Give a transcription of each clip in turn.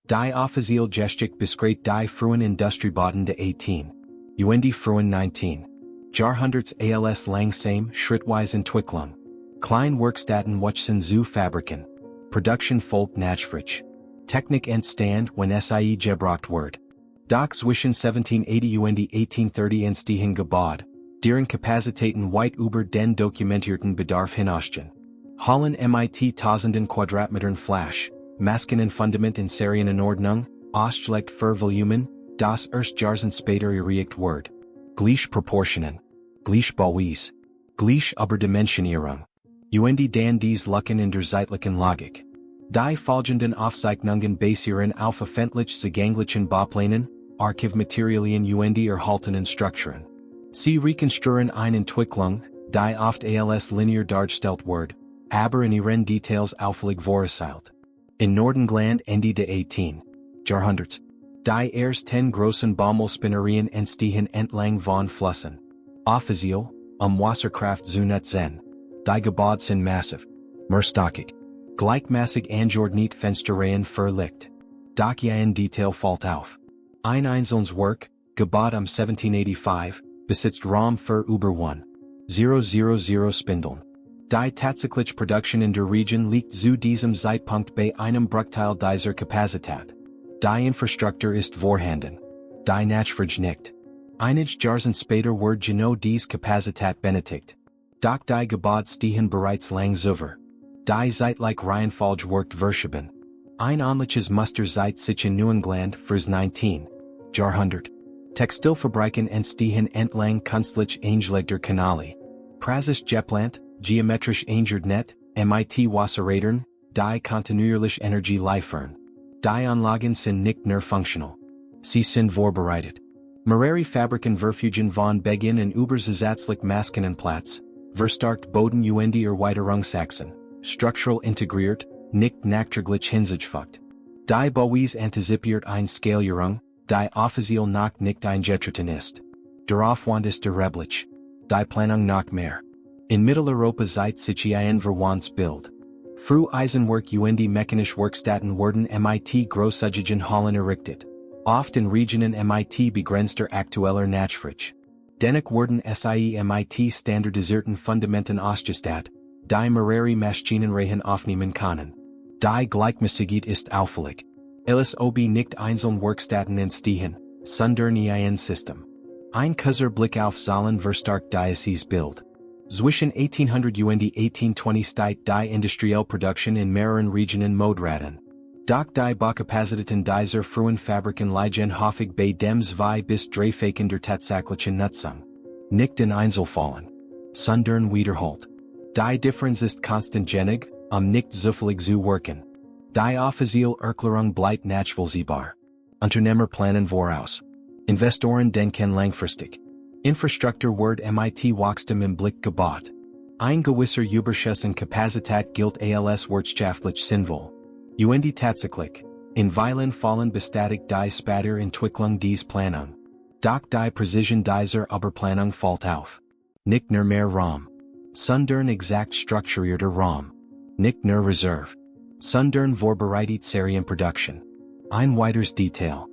Die offiziell Geschichte beschreibt die frühen Industriebauten der 18. Die frühen 19. Jahrhunderts als langsame, schrittweise Entwicklung. Klein Werkstätten wuchsen zu Fabriken. Production folgt nachfrich. Technik entstand, wenn sie gebraucht wird. Doch zwischen 1780 und 1830 entstehen gebaut, deren Kapazitäten weit über den dokumentierten Bedarf hinausgehen. Holland mit tausenden Quadratmetern Fläche, Masken Fundament in Serien in Ordnung, ausgelegt für Volumen, das erst Jahrzehnte später erreicht wird. Gleich Proportionen. Gleich Bauweise. Gleich Überdimensionierung. Dan dies Lücken in der zeitlichen Logik. Die folgenden Aufzeichnungen basieren auf öffentlich zugänglichen Bauplänen, Archivmaterialien erhaltenen Strukturen. Sie rekonstruieren eine Entwicklung, die oft als linear dargestellt wird, aber in ihren Details auffällig vorzeilt. In Nordengland Ende der 18. Jahrhunderts. Die ersten großen Baumwollspinnerien entstehen entlang von Flüssen. Offiziell, Wasserkraft zu nutzen. Die Gebäude sind massiv. Mehrstockig. Gleichmäßig angeordnet Fensterreihen für Licht. Doch ein Detail fällt auf. Ein einzelnes Werk, gebaut 1785, besitzt Raum für über 1,000 Spindeln. Die tatsächliche Produktion in der Region liegt zu diesem Zeitpunkt bei einem Bruchteil dieser Kapazität. Die Infrastruktur ist vorhanden. Die Nachfrage nicht. Einige Jahrzehnte später wird genau diese Kapazität benötigt. Doch die Gebäude stehen bereits lang über. Die zeitliche Reihenfolge wird verschoben. Ein ähnliches Muster seit sich in Neuengland fürs 19. Jahrhundert. Textilfabriken entstehen entlang künstlich angelegter Kanäle. Präzis geplant, geometrisch angeordnet, Wasserrädern, die kontinuierlich Energie liefern. Die Anlagen sind nicht nur funktional. Sie sind vorbereitet. Mehrere Fabriken verfügen von Beginn und überzusätzlich Maskenenplatz, verstärkt Boden Erweiterungsachsen, strukturell integriert, nicht nachträglich hinzugefügt. Die Bauweise antizipiert eine Skalierung, die offiziell noch nicht eingetreten ist. Der Aufwand ist erheblich. Die Planung noch mehr. In Mitteleuropa seit sich ein Verwandsbild. Früh Eisenwerk mechanisch Werkstätten wurden mit großzügigen Hallen errichtet. Oft in Regionen mit begrenzter aktueller Nachfrage. Dennoch wurden sie mit standardisierten Fundamenten ausgestattet, die mehrere Maschinenreihen aufnehmen können. Die Gleichmäßigkeit ist auffällig. Ob nicht einzelne Werkstätten entstehen, sondern ein System. Ein kurzer Blick auf Zahlen verstärkt dieses Bild. Zwischen 1800 und 1820 steigt die industrielle Produktion in mehreren Regionen moderat. Doch die Baukapazitäten dieser frühen Fabriken liegen häufig bei dem 2 bis 3-fachen der tatsächlichen Nutzung. Nicht in Einzelfällen, sondern wiederholt. Die Differenz ist konstant genig, nicht zufällig zu wirken. Die offizielle Erklärung bleibt nachvollziehbar. Unternehmer planen voraus. Investoren denken langfristig. Infrastruktur wird mit Wachstum im Blick gebaut. Ein gewisser Überschuss in Kapazität gilt als wirtschaftlich sinnvoll. Tatsächlich, in Weilen fallen bestätigt die spätere Entwicklung des Planung. Doch die Präzision dieser Überplanung fällt auf. Nicht nur mehr Raum, sondern exakt strukturierter Raum. Nicht nur Reserve, sondern vorbereitet Serienproduktion. Ein weiteres Detail.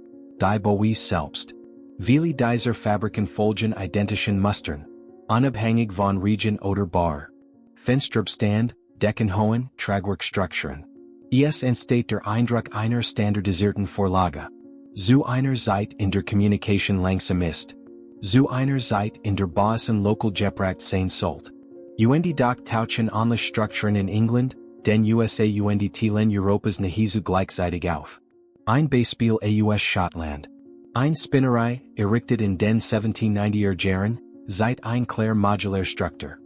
Die Bauweise selbst. Viele dieser Fabriken folgen identischen Mustern, unabhängig von Region oder Bauer. Fensterabstand, Deckenhöhen, Tragwerkstrukturen. Es entsteht der Eindruck einer standardisierten Vorlage. Zu einer Zeit in der Kommunikation langsam ist. Zu einer Zeit in der Bausen lokal gebracht sein sollt. Doch tauchen ähnliche Strukturen in England, den USA und Teilen Europas nahezu gleichzeitig auf. Ein Beispiel aus Schottland. Ein Spinnerei, errichtet in den 1790er Jahren, seit ein klar modular Struktur.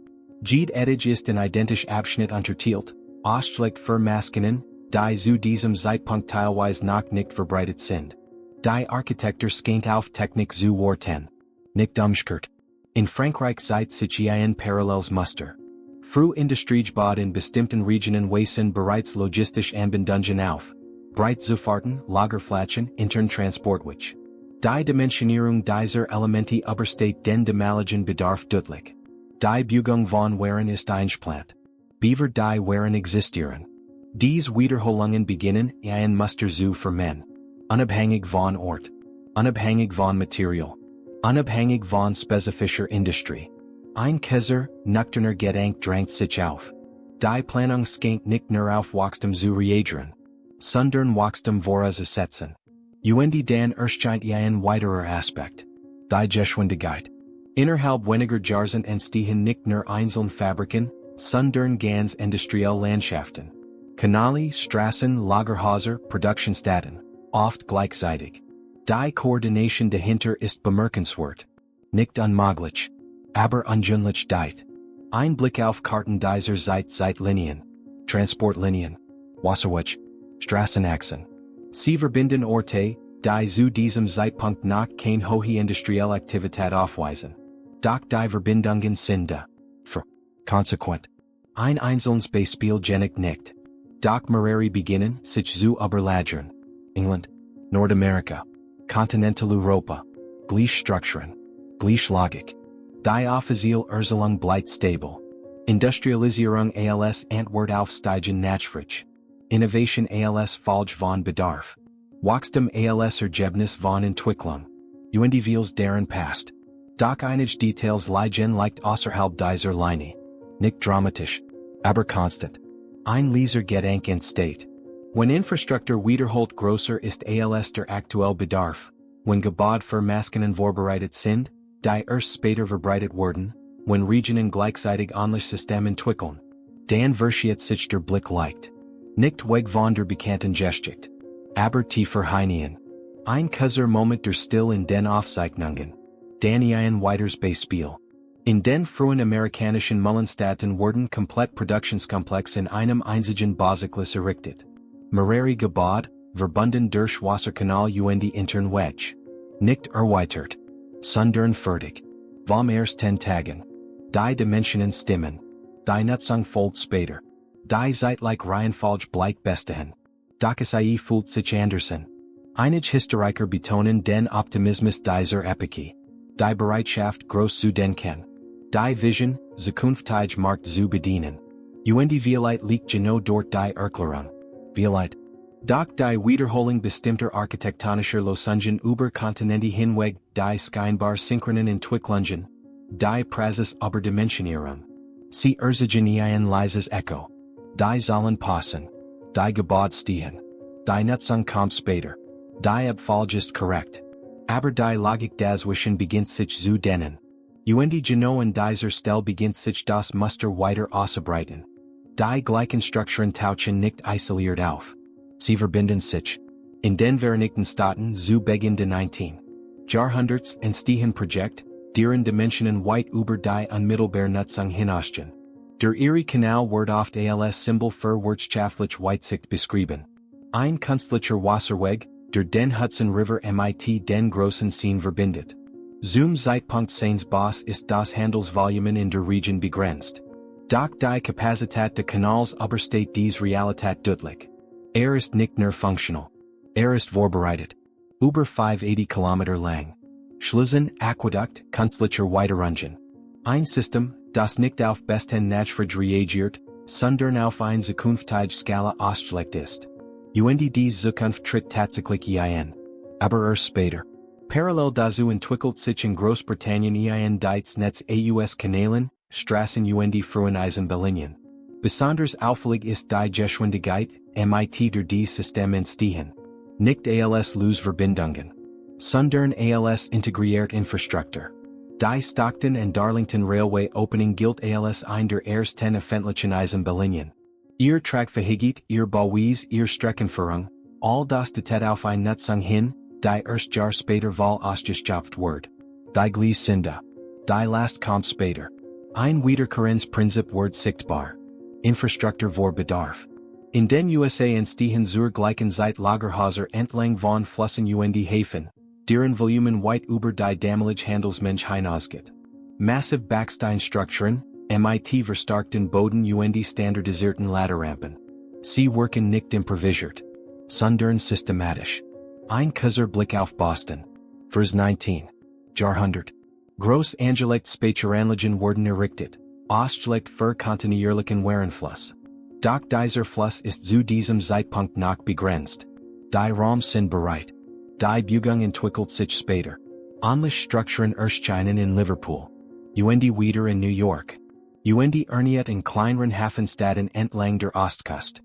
Jede Etage ist in identisch Abschnitt unterteilt, ausgelegt für Maschinen, die zu diesem Zeitpunkt teilweise noch nicht verbreitet sind. Die Architektur schenkt auf Technik zu Warten. Nicht umgekehrt. In Frankreich seit sich ein paralleles Muster. Früh Industriegebäude in bestimmten Regionen weisen bereits logistisch Anbindungen auf. Breit Zufahrten, Lagerflächen, intern Transportweg. Die Dimensionierung dieser Elemente übersteht den damaligen Bedarf deutlich. Die Bugung von Waren ist eingeplant. Beaver die Waren existieren. Dies Wiederholungen beginnen, ein Muster zu vermehren. unabhängig von Ort, unabhängig von Material, unabhängig von spezifischer Industrie. Ein Kaiser, nocturner Gedank drängt sich auf. Die Planung skänkt nicht nur auf Wachstum zu reagieren, sondern Wachstum vorauszusetzen. Und dann erscheint ein weiterer Aspekt. Die Geschwindigkeit. Innerhalb weniger Jahrzehnte entstehen nicht nur einzelne Fabriken, sondern ganz industrielle Landschaften. Kanäle, Straßen, Lagerhäuser, Produktionsstätten, oft gleichzeitig. Die Koordination dahinter ist bemerkenswert. Nicht unmöglich, aber ungründlich deit. Ein Blick auf Karten dieser Zeitlinien, Transportlinien, Wasserweg, Straßenachsen. Sie verbinden Orte, die zu diesem Zeitpunkt noch keine hohe industrielle Aktivität aufweisen. Doch die Verbindungen sind da. Konsequent. Ein einzelnes Beispiel genügt nicht. Doch mehrere beginnen sich zu überlagern. England, Nordamerika, Kontinentaleuropa, gleiche Strukturen, gleiche Logik. Die offizielle Erziehung bleibt stabil. Industrialisierung als Antwort auf Steigen nachfrage. Innovation als Folge von Bedarf. Wachstum als Ergebnis von Entwicklung. Und Wils deren passt. Doch einige Details liegen leicht außerhalb dieser Linie. Nicht dramatisch, aber konstant. Ein Leser Gedank entsteht. Wenn Infrastruktur wiederholt größer ist als der aktuelle Bedarf, wenn Gebäude für Maschinen vorbereitet sind, die erst später verbreitet werden, wenn Regionen gleichzeitig ähnliche Systeme entwickeln, dann verschiert sich der Blick leicht. Nicht weg von der bekannten Geschichte, aber tiefer hinein. Ein kurzer Moment der Still in den Aufzeichnungen. Dann ein weiteres Beispiel. In den frühen amerikanischen Mullenstädten wurden komplett Produktionskomplex in einem einzigen Bauzyklus errichtet. Mehrere Gebäude, verbunden durch Wasserkanal und intern Weg. Nicht erweitert, sondern fertig. Vom ersten Tagen. Die Dimensionen stimmen. Die Nutzung folgt später. Die zeitliche Reihenfolge bleibt bis dahin. Doch es fühlt sich anders an. Einige Historiker betonen den Optimismus dieser Epoche. Die Bereitschaft groß zu denken. Die Vision, zukünftig Markt zu bedienen. Und vielleicht liegt genau dort die Erklärung. Vielleicht. Doch die Wiederholung bestimmter architektonischer Lösungen über Kontinente hinweg, die scheinbar synchronen Entwicklungen, die Praxis Überdimensionierung. Sie erzielen ein leises Echo. Die sollen passen. Die Gebäude stehen. Die Nutzung kommt später. Die Abfolge ist korrekt. Aber die Logik dazwischen beginnt sich zu dehnen. Und genau an dieser Stelle beginnt sich das Muster weiter auszubreiten. Die gleichen Strukturen tauchen nicht isoliert auf. Sie verbinden sich. In den Vereinigten Staaten zu Beginn des 19. Jahrhunderts entstehen Projekt, deren Dimensionen weit über die unmittelbare Nutzung hinausgehen. Der Erie-Kanal wird oft als Symbol für wirtschaftliche Weitsicht beschrieben. Ein künstlicher Wasserweg, der den Hudson River mit den großen Seen verbindet. Zum Zeitpunkt seines Baus ist das Handelsvolumen in der Region begrenzt. Doch die Kapazität des Kanals übersteht diese Realität deutlich. Ist nicht nur funktional. Ist vorbereitet. Über 580 Kilometer lang. Schleusen, Aquädukt, künstlicher Weiterungen. Ein System, das nicht auf besten Nachfrage reagiert, sondern auf eine zukünftige Skala ausgelegt ist. Und diese Zukunft tritt tatsächlich ein. Aber erst später. Parallel dazu entwickelt sich in Großbritannien ein dies Netz aus Kanälen, Straßen und frühen Eisenbahnlinien. Besonders auffällig ist die Geschwindigkeit, mit der dieses System entstehen. Nicht als Lösverbindungen, sondern als integriert Infrastruktur. Die Stockton and Darlington Railway Opening gilt als eine der ersten öffentlichen Eisenbahnlinien. Ihr Tragfähigkeit, ihr Bauweise, ihr Streckenführung, all das deutet auf eine Nutzung hin, die erst Jahr später wohl ausgeschöpft wird. Die Glies sind da. Die Last kommt später. Ein wiederkehrendes Prinzip wird sichtbar. Infrastruktur vor Bedarf. In den USA entstehen zur gleichen Zeit Lagerhäuser entlang von Flüssen und Häfen, deren Volumen weit über die damalige Handelsmensch hinausgeht. Massive Backsteinstrukturen, mit verstärkten Boden und standardisierten Laderampen. Sie wirken nicht improvisiert, sondern systematisch. Ein kurzer Blick auf Boston. Fürs 19. Jahrhundert. Groß angelegt Speicheranlagen wurden errichtet, ausgelegt für kontinuierlichen Warenfluss. Doch dieser Fluss ist zu diesem Zeitpunkt noch begrenzt. Die Raum sind bereit. Die Bugung entwickelt sich später. Ähnliche Strukturen erscheinen in Liverpool. Und wieder in New York. Und erniet in kleineren Hafenstädten entlang der Ostküste.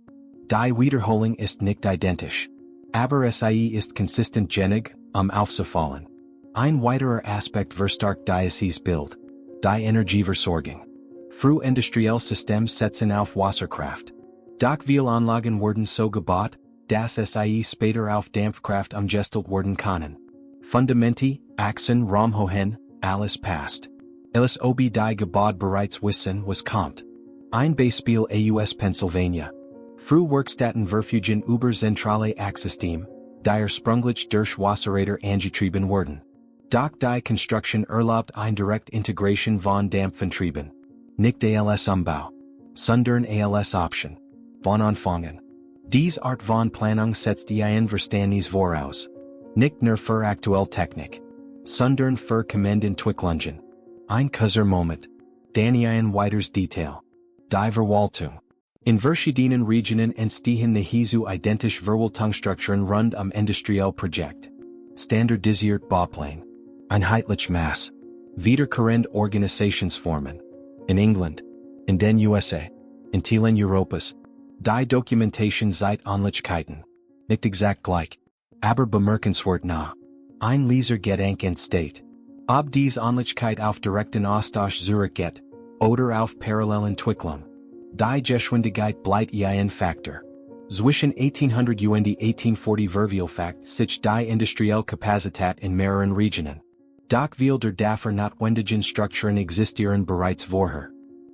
Die Wiederholung ist nicht identisch. Aber sie ist konsistent genig, aufzufallen. Ein weiterer Aspekt verstarkt dieses Bild. Die Energieversorgung. Früh industrielle Systeme setzen auf Wasserkraft. Doch viele Anlagen wurden so gebaut, dass sie später auf Dampfkraft umgestellt werden können. Fundamente, Achsen, Raumhöhen, alles passt. Alles ob die Gebäude bereits wissen, was kommt. Ein Beispiel aus Pennsylvania. Früh Werkstätten verfügen über zentrale Achssysteme, die sprunglich durch Wasserräder angetrieben wurden. Doch die Konstruktion erlaubt eine direkte Integration von Dampfantrieben. Nicht als Umbau. Sondern als Option. Von Anfangen. Diese Art von Planung setzt ein Verständnis voraus. Nicht nur für aktuelle Technik. Sondern für kommende Entwicklungen. Ein kurzer Moment. Dann ein weiteres Detail. Die Verwaltung. In verschiedenen Regionen entstehen nahezu identische Verwaltungsstrukturen rund industrielle Projekt. Standardisiert Bauplan. Einheitlich Maß. Wiederkehrende Organisationsformen. In England. In den USA. In Teilen Europas. Die Dokumentation seit Ähnlichkeiten. Nicht exakt gleich. Aber bemerkenswert nah. Ein Leser Gedanke entsteht. Ob diese Ähnlichkeit auf direkten Austausch zurückgeht. Oder auf Parallelentwicklung. Die Geschwindigkeit bleibt ein Faktor. Zwischen 1800 und 1840 vervielfacht sich die industrielle Kapazität in mehreren Regionen. Doch viele der dafür notwendigen Strukturen existieren bereits vorher.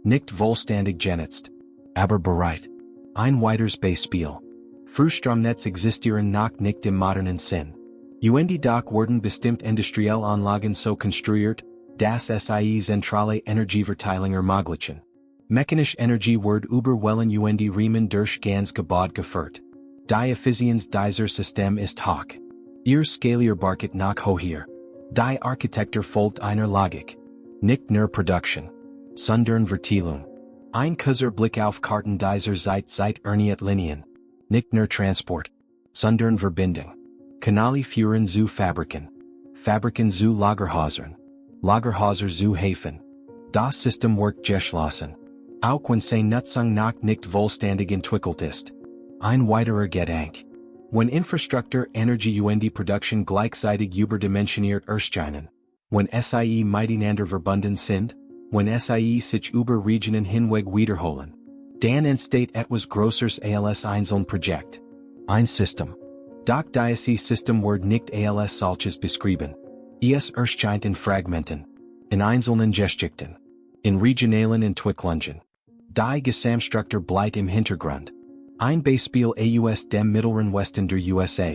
Nicht vollständig genutzt. Aber bereit. Ein weiteres Beispiel. Frühstromnetz existieren noch nicht im modernen Sinn. Und doch wurden bestimmt industrielle Anlagen so konstruiert, dass sie zentrale Energieverteilung ermöglichen. Mechanische Energie wird überwällen und Riemen durch ganz Gebäude geführt. Die Effizienz dieser System ist hoch. Ihr Skalierbarkeit noch höher. Die Architektur folgt einer Logik. Nicht nur Production. Sondern Verteilung. Ein kurzer Blick auf Karten dieser Zeit erniet Linien. Nicht nur Transport. Sondern Verbindung. Kanale führen zu Fabriken. Fabriken zu Lagerhäusern. Lagerhäuser zu Häfen. Das System wird geschlossen. Auch wenn seine Nutzung noch nicht vollständig entwickelt ist. Ein weiterer Gedanke. Wenn Infrastruktur, Energie und Produktion gleichzeitig überdimensioniert erscheinen. Wenn sie miteinander verbunden sind. Wenn sie sich über Regionen hinweg wiederholen. Dann entsteht etwas Größeres als einzeln Projekt. Ein System. Doch dieses System wird nicht als solches beschrieben. Es erscheint in Fragmenten. In einzelnen Geschichten. In regionalen Entwicklungen. Die Gesamtstruktur bleibt im Hintergrund. Ein Beispiel aus dem mittleren Westen der USA.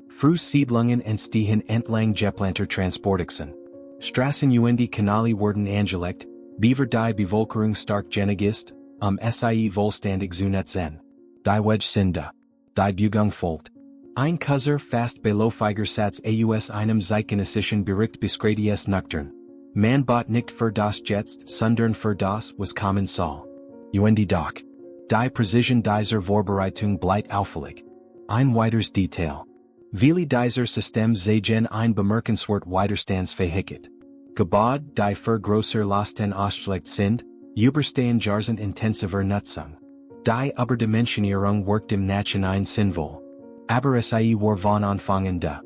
Frühsiedlungen entstehen entlang geplanter Transportachsen. Straßen und Kanäle wurden angelegt, bevor die Bevölkerung stark genig ist, sie vollständig zu nutzen. Die Wedge sind da. Die Bugung folgt. Ein kurzer fast beläufiger Satz aus einem zeitgenössischen Bericht beschreibt es nüchtern. Man bot nicht für das Jetzt, sondern für das, was kommen soll. Und doch. Die Präzision dieser Vorbereitung bleibt auffällig. Ein weiteres Detail. Viele dieser Systeme sehen ein bemerkenswert Widerstandsfähigkeit. Gebäude, die für größere Lasten ausgelegt sind, überstehen Jahrzehnte intensiver Nutzung. Die Überdimensionierung wirkt im Nachhinein sinnvoll. Aber sie war von Anfang an da.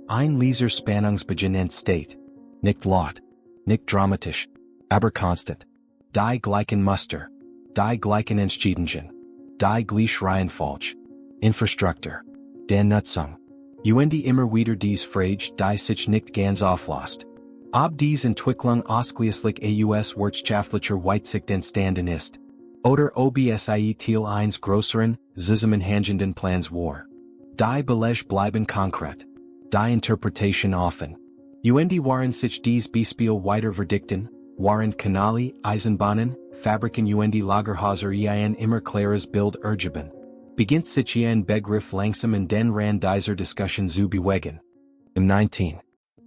Ein Leser Spannungsbeginn entsteht. Nicht laut. Nicht dramatisch. Aber konstant. Die gleichen Muster. Die gleichen Entscheidungen. Die gleiche Reihenfolge. Infrastruktur. Der Nutzung. Und immer wieder dies Frage, die sich nicht ganz auflöst. Ob dies Entwicklung ausschließlich aus wirtschaftlicher Weitsicht entstanden ist. Oder ob sie Teil eines größeren, zusammenhängenden Plans war. Die Belege bleiben konkret. Die Interpretation offen. Und waren sich dies Beispiel weiter verdikten, waren Kanäle, Eisenbahnen, Fabriken und Lagerhäuser ein immer klares Bild ergeben. Beginnt sich ein Begriff langsam in den Rand dieser Diskussion zu bewegen. Im 19.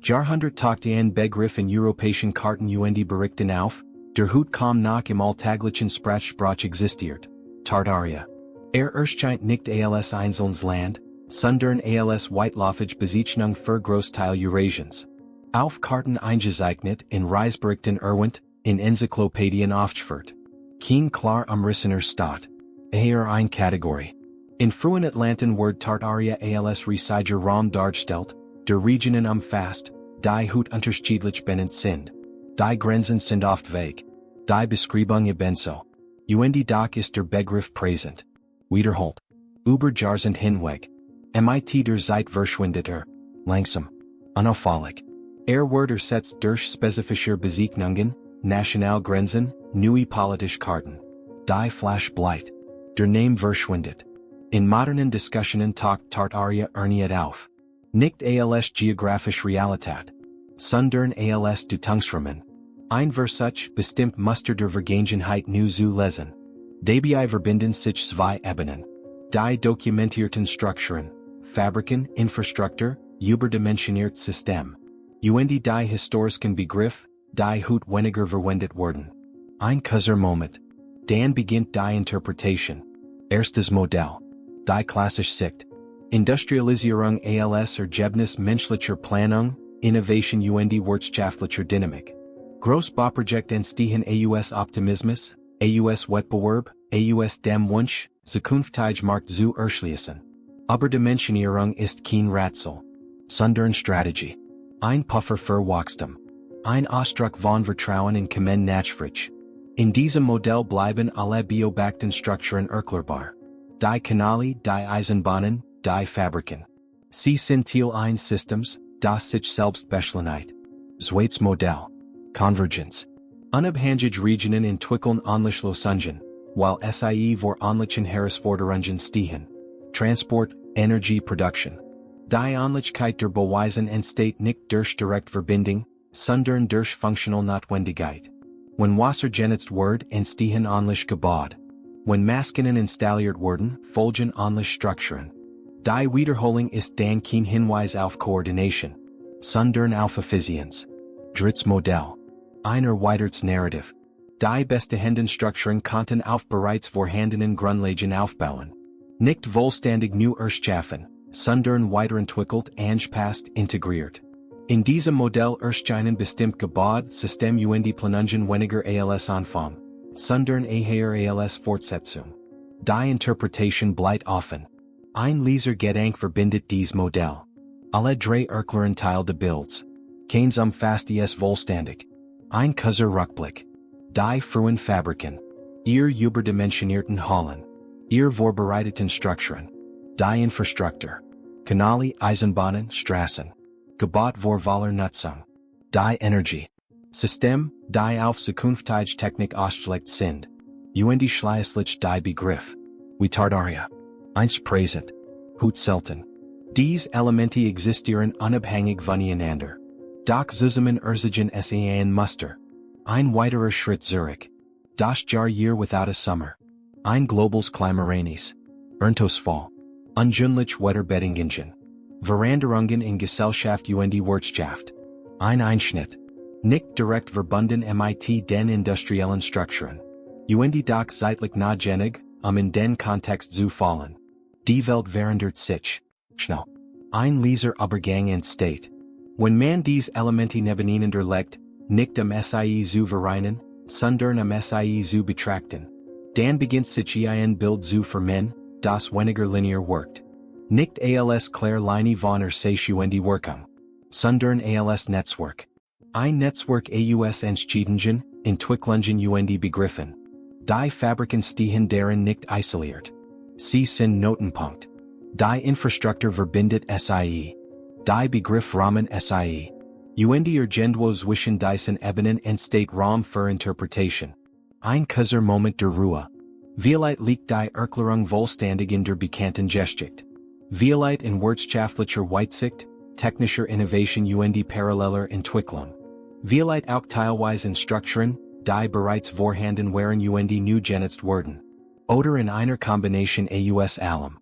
Jahrhundert tauchte ein Begriff in europäischen Karten und Berichten auf, der Hut kam noch im alltäglichen Sprachgebrauch existiert. Tartaria. Erscheint nicht als einzelnes Land, Sondern als Weitlaufige Bezeichnung für Großteil Eurasiens. Auf Karten eingezeichnet in Reisberichten erwähnt, in Enzyklopädien aufgeführt. Kein klar umrissener Staat. Eher ein Kategorie. In frühen Atlanten word Tartaria als riesiger Raum dargestellt, der Regionen umfasst, die Hut unterschiedlich benannt sind. Die Grenzen sind oft vague. Die Beschreibung ebenso. Doch ist der Begriff präsent. Wiederholt. Über Jahrzehnte hinweg. Mit der Zeit verschwindet langsam. Unauffällig. Wird ersetzt durch spezifischer Bezeichnungen, Nationalgrenzen, neue politische Karten. Die Flash bleibt. Der Name verschwindet. In modernen Diskussionen taucht Tartaria erneut auf. Nicht als geografische Realität. Sondern als Deutungsrahmen. Ein Versuch bestimmt Muster der Vergangenheit neu zu lesen. Dabei verbinden sich zwei Ebenen. Die dokumentierten Strukturen, Fabriken, Infrastruktur, überdimensioniert System. Die historischen Begriff, die Hut weniger verwendet wurden. Ein kurzer Moment. Dann beginnt die Interpretation. Erstes Modell. Die klassische Sicht. Industrialisierung als Ergebnis menschlicher Planung, Innovation wirtschaftlicher Dynamik. Großbauprojekt entstehen aus Optimismus, aus Wettbewerb, aus dem Wunsch, zukünftig Markt zu erschließen. Aber Dimensionierung ist kein Rätsel. Sondern Strategie. Ein Puffer für Wachstum. Ein Ausdruck von Vertrauen in kommende Nachfrage. In diesem Modell bleiben alle beobachten Strukturen erklärbar. Die Kanäle, die Eisenbahnen, die Fabriken. Sie sind Teil eines Systems, das sich selbst beschleunigt. Zweites Modell. Convergence. Unabhängige Regionen entwickeln ähnlich Lösungen, while sie vor ähnlichen Herausforderungen stehen. Transport, Energieproduktion. Die Ähnlichkeit der Beweisen entsteht nicht durch Direktverbindung, sondern durch Functional Notwendigkeit. Wenn Wasser genutzt wird, entstehen ähnliche Gebäude. Wenn Maschinen installiert werden, folgen ähnliche Strukturen. Die Wiederholung ist dann kein Hinweis auf Koordination, sondern auf Effizienz. Drittes Modell. Ein erweitertes Narrativ. Die bestehenden Strukturen konnten auf bereits vorhandenen Grundlagen aufbauen. Nicht vollständig neu erschaffen, sondern weiterentwickelt, angepasst, integriert. In diesem Modell erscheinen bestimmt Gebäude, System Planungen weniger als Anfang, sondern eher als Fortsetzung. Die Interpretation bleibt offen. Ein Lesergedanke verbindet dies Modell. Alle drei erklären Teil des Bilds. Keins umfasst es vollständig. Ein kurzer Rückblick. Die frühen Fabriken. Ihr überdimensionierten Hallen. Ihr vorbereiteten Strukturen. Die Infrastruktur. Kanäle, Eisenbahnen, Straßen. Gebäude vor voller Nutzung. Die Energie. System, die auf zukünftige Technik ausgelegt sind. Schließlich die Begriff. Wie Tartaria. Einst präsent. Hut selten. Dies Elemente existieren unabhängig voneinander. Doch zusammen erzielen sie ein Muster. Ein weiterer Schritt zurück. Das Jahr without a Summer. Ein globals Klimaereignis. Ernstfall. Ungewöhnliche Wetterbedingungen. Veränderungen in Gesellschaft und Wirtschaft. Ein Einschnitt. Nicht direkt verbunden mit den industriellen Strukturen. Doch zeitlich notwendig, in den Kontext zu fallen. Die Welt verändert sich. Schnell. Ein Leserübergang entsteht. Wenn man dies Elemente nebeneinander legt, nicht sie zu vereinen, sondern sie zu betrachten. Dann beginnt sich ein Bild zu formen, das weniger linear wirkt. Nicht als klar Linie von Wirkung, sondern als Netzwerk. Ein Netzwerk aus Entscheidungen, Entwicklungen und Begriffen. Die Fabriken stehen darin nicht isoliert. Sie sind Knotenpunkt. Die Infrastruktur verbindet sie. Die Begriff Rahmen sie. Irgendwo zwischen diesen Ebenen entsteht Raum für Interpretation. Ein kurzer Moment der Ruhe. Vielleicht liegt die Erklärung vollständig in der bekannten Geschichte. Vielleicht in wirtschaftlicher Weitsicht, technischer Innovation und paralleler Entwicklung. Vielleicht auch teilweise in Strukturen, die bereits vorhanden waren und neu genutzt wurden. Oder in einer Kombination aus allem.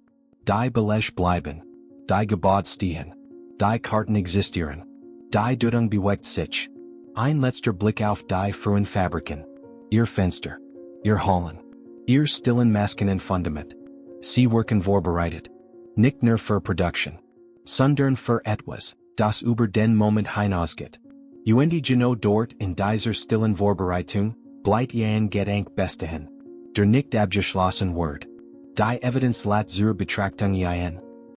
Die Belege bleiben. Die Gebäude stehen. Die Karten existieren. Die Deutung bewegt sich. Ein letzter Blick auf die frühen Fabriken. Ihr Fenster. Ihr Hallen. Ihr stillen Maschinen Fundament. Sie wirken vorbereitet. Nicht nur für Production. Sondern für etwas, das über den Moment hinausgeht. Die genau dort in dieser stillen Vorbereitung, bleibt ein Gedanke bis dahin. Der nicht abgeschlossen Word. Die Evidenz lat zur Betrachtung ein.